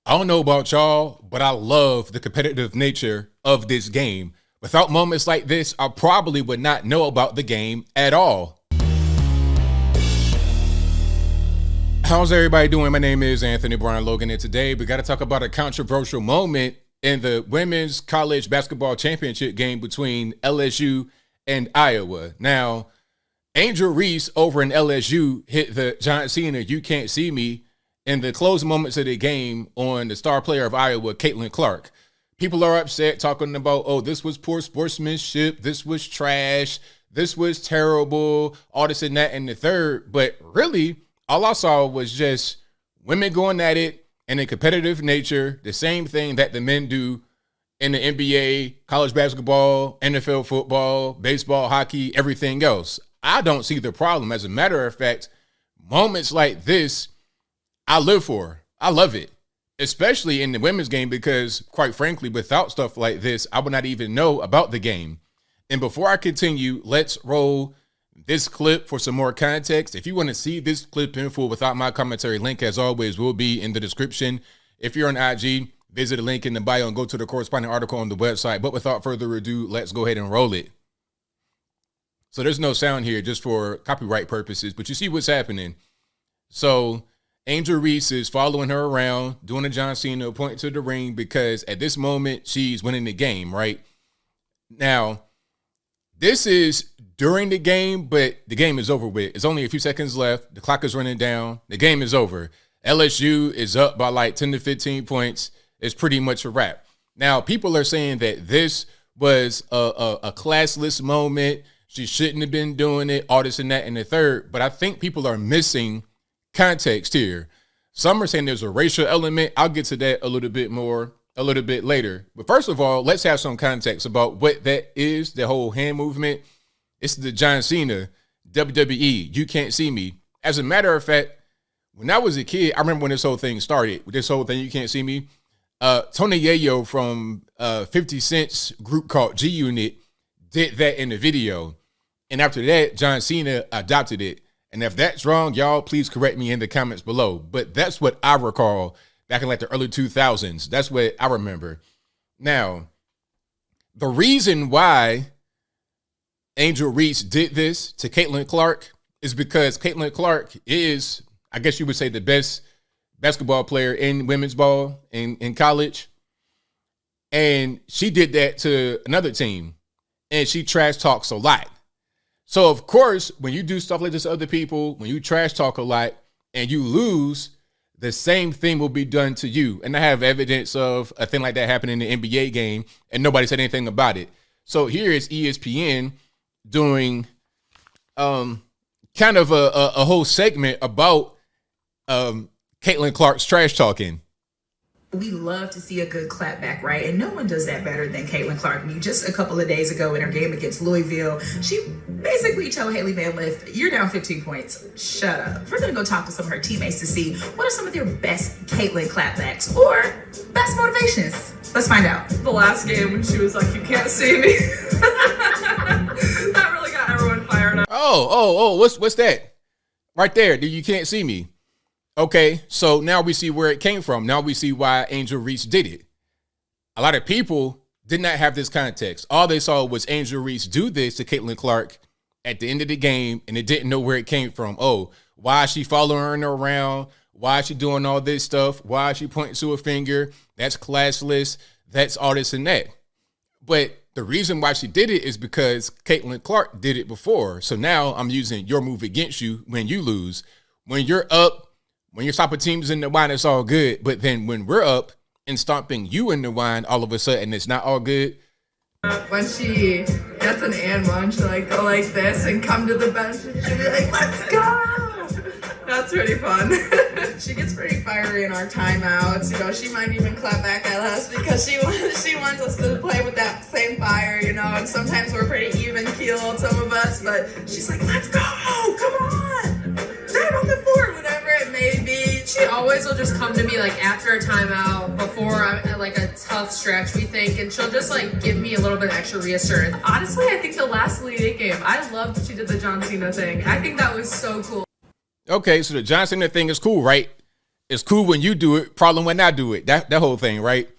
I don't know about y'all, but I love the competitive nature of this game. Without moments like this, I probably would not know about the game at all. How's everybody doing? My name is Anthony Brian Logan, and today we got to talk about a controversial moment in the women's college basketball championship game between LSU and Iowa. Now, Angel Reese over in LSU hit the John Cena "You Can't See Me" in the closing moments of the game on the star player of Iowa, Caitlin Clark. People are upset, talking about, oh, this was poor sportsmanship, this was trash, this was terrible, all this and that and the third. But really, all I saw was just women going at it in a competitive nature, the same thing that the men do in the NBA, college basketball, NFL football, baseball, hockey, everything else. I don't see the problem. As a matter of fact, moments like this, I live for. I love it, especially in the women's game, because quite frankly, without stuff like this, I would not even know about the game. And before I continue, let's roll this clip for some more context. If you want to see this clip in full without my commentary, link as always will be in the description. If you're on IG, visit the link in the bio and go to the corresponding article on the website. But without further ado, let's go ahead and roll it. So there's no sound here just for copyright purposes, but you see what's happening. So Angel Reese is following her around, doing a John Cena, pointing to the ring, because at this moment, she's winning the game, right? Now, this is during the game, but the game is over with. It's only a few seconds left. The clock is running down. The game is over. LSU is up by like 10 to 15 points. It's pretty much a wrap. Now, people are saying that this was a classless moment. She shouldn't have been doing it, all this and that and the third. But I think people are missing context here. Some are saying there's a racial element. I'll get to that a little bit more a little bit later. But first of all, let's have some context about what that is, the whole hand movement. It's the John Cena, WWE, "You Can't See Me." As a matter of fact, when I was a kid, I remember when this whole thing started, with this whole thing, "You Can't See Me." Tony Yayo from 50 Cent's group called G Unit did that in the video. And after that, John Cena adopted it. And if that's wrong, y'all, please correct me in the comments below. But that's what I recall back in like the early 2000s. That's what I remember. Now, the reason why Angel Reese did this to Caitlin Clark is because Caitlin Clark is, I guess you would say, the best basketball player in women's ball in college. And she did that to another team. And she trash talks a lot. So, of course, when you do stuff like this to other people, when you trash talk a lot and you lose, the same thing will be done to you. And I have evidence of a thing like that happening in the NBA game, and nobody said anything about it. So here is ESPN doing kind of a whole segment about Caitlin Clark's trash talking. We love to see a good clapback, right? And no one does that better than Caitlin Clark. I mean, just a couple of days ago in her game against Louisville, she basically told Haley Van Lith, "You're down 15 points. Shut up." We're going to go talk to some of her teammates to see what are some of their best Caitlin clapbacks or best motivations. Let's find out. The last game when she was like, "You can't see me." That really got everyone fired up. What's that? Right there, "You can't see me." Okay, so now we see where it came from. Now we see why Angel Reese did it. A lot of people did not have this context. All they saw was Angel Reese do this to Caitlin Clark at the end of the game, and they didn't know where it came from. Oh, why is she following her around? Why is she doing all this stuff? Why is she pointing to a finger? That's classless. That's all this and that. But the reason why she did it is because Caitlin Clark did it before. So now I'm using your move against you when you lose. When you're up, when your stomping team's in the wine, it's all good. But then when we're up and stomping you in the wine, all of a sudden it's not all good. When she gets an and one, she'll like go like this and come to the bench and she'll be like, "Let's go." That's pretty fun. She gets pretty fiery in our timeouts. You know, she might even clap back at us because she wants us to play with that same fire, you know, and sometimes we're pretty even keeled, some of us, but she's like, "Let's go, come on, dive on the floor," whatever it may be. She always will just come to me like after a timeout, before I'm like a tough stretch, we think, and she'll just like give me a little bit of extra reassurance. Honestly, I think the last Elite Eight game, I loved that she did the John Cena thing. I think that was so cool. Okay, so the John Cena thing is cool, right? It's cool when you do it, problem when I do it. That whole thing, right?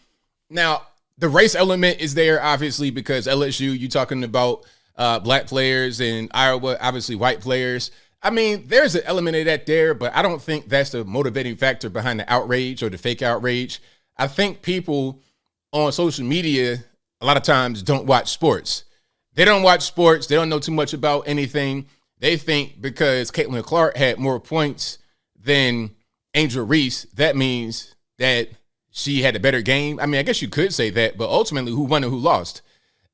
Now, the race element is there, obviously, because LSU, you talking about black players, and Iowa, obviously white players. I mean, there's an element of that there, but I don't think that's the motivating factor behind the outrage or the fake outrage. I think people on social media a lot of times don't watch sports. They don't watch sports. They don't know too much about anything. They think because Caitlin Clark had more points than Angel Reese, that means that she had a better game. I mean, I guess you could say that, but ultimately, who won and who lost?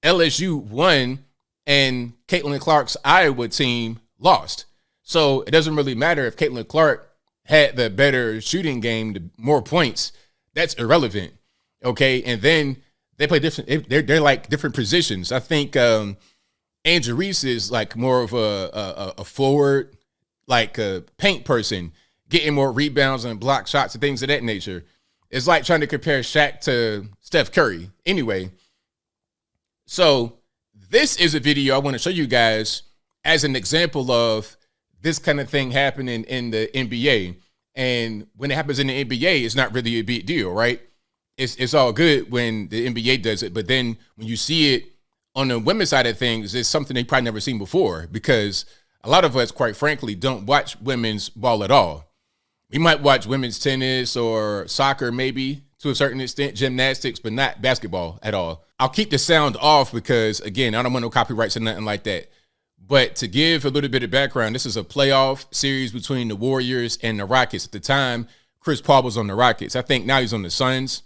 LSU won, and Caitlin Clark's Iowa team lost. So it doesn't really matter if Caitlin Clark had the better shooting game, the more points. That's irrelevant, okay? And then they play different. They're like different positions. I think Angel Reese is like more of a forward, like a paint person, getting more rebounds and block shots and things of that nature. It's like trying to compare Shaq to Steph Curry. Anyway, so this is a video I want to show you guys as an example of this kind of thing happening in the NBA. And when it happens in the NBA, it's not really a big deal, right? It's all good when the NBA does it, but then when you see it on the women's side of things, it's something they probably never seen before, because a lot of us, quite frankly, don't watch women's ball at all. We might watch women's tennis or soccer, maybe to a certain extent, gymnastics, but not basketball at all. I'll keep the sound off because, again, I don't want no copyrights or nothing like that. But to give a little bit of background, this is a playoff series between the Warriors and the Rockets. At the time, Chris Paul was on the Rockets. I think now he's on the Suns.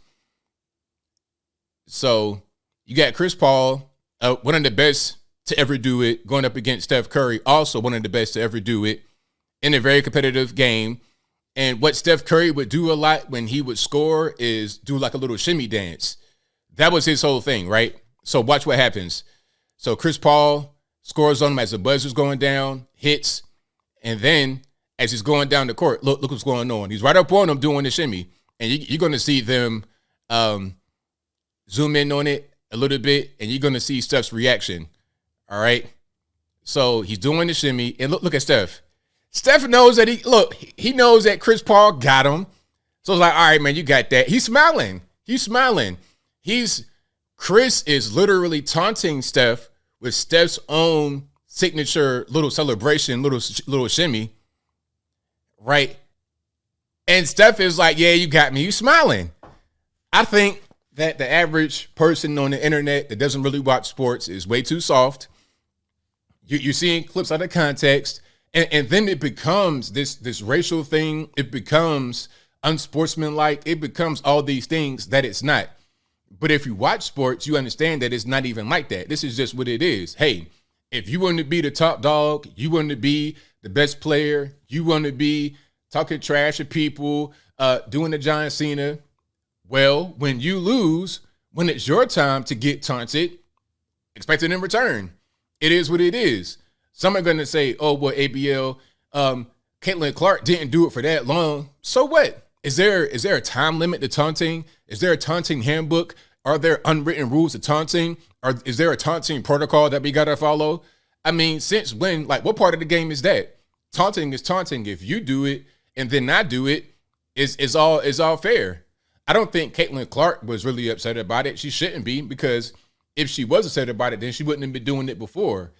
So you got Chris Paul, one of the best to ever do it, going up against Steph Curry, also one of the best to ever do it in a very competitive game. And what Steph Curry would do a lot when he would score is do like a little shimmy dance. That was his whole thing, right? So watch what happens. So Chris Paul scores on him as the buzzer's going down, hits, and then as he's going down the court, look what's going on. He's right up on him doing the shimmy. And you're going to see them zoom in on it a little bit, and you're going to see Steph's reaction. All right? So he's doing the shimmy, and look at Steph. Steph knows that he knows that Chris Paul got him. So it's like, all right, man, you got that. He's smiling. Chris is literally taunting Steph with Steph's own signature little celebration, little shimmy, right? And Steph is like, yeah, you got me. You smiling. I think that the average person on the internet that doesn't really watch sports is way too soft. You're seeing clips out of context. And then it becomes this racial thing. It becomes unsportsmanlike. It becomes all these things that it's not. But if you watch sports, you understand that it's not even like that. This is just what it is. Hey, if you want to be the top dog, you want to be the best player, you want to be talking trash at people, doing the John Cena, well, when you lose, when it's your time to get taunted, expect it in return. It is what it is. Some are going to say, oh, well, ABL, Caitlin Clark didn't do it for that long. So what? Is there a time limit to taunting? Is there a taunting handbook? Are there unwritten rules to taunting? Or is there a taunting protocol that we got to follow? I mean, since when, like, what part of the game is that? Taunting is taunting. If you do it and then I do it, it's all fair. I don't think Caitlin Clark was really upset about it. She shouldn't be, because if she was upset about it, then she wouldn't have been doing it before.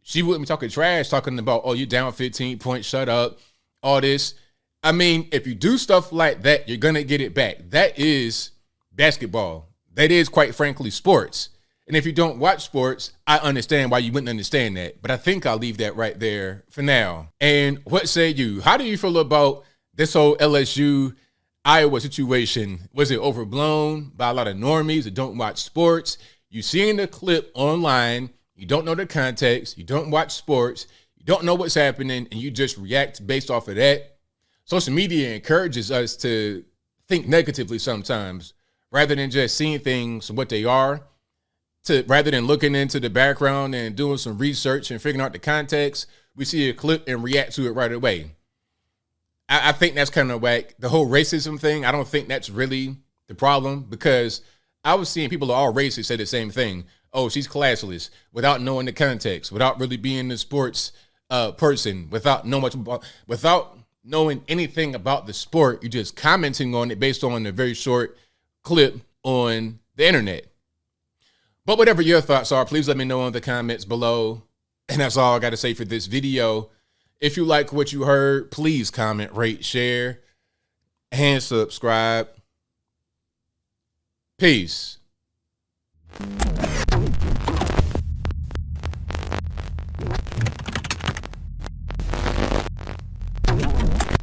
She wouldn't be talking trash, talking about, oh, you're down 15 points, shut up, all this. I mean, if you do stuff like that, you're going to get it back. That is basketball. That is, quite frankly, sports. And if you don't watch sports, I understand why you wouldn't understand that. But I think I'll leave that right there for now. And what say you? How do you feel about this whole LSU Iowa situation? Was it overblown by a lot of normies that don't watch sports? You seen the clip online. You don't know the context. You don't watch sports. You don't know what's happening, and you just react based off of that. Social media encourages us to think negatively sometimes, rather than just seeing things for what they are, rather than looking into the background and doing some research and figuring out the context. We see a clip and react to it right away. I think that's kind of whack. The whole racism thing, I don't think that's really the problem, because I was seeing people of all races say the same thing. Oh, she's classless, without knowing the context, without really being a sports person, without knowing anything about the sport. You're just commenting on it based on a very short clip on the internet. But whatever your thoughts are, please let me know in the comments below. And that's all I got to say for this video. If you like what you heard, please comment, rate, share, and subscribe. Peace.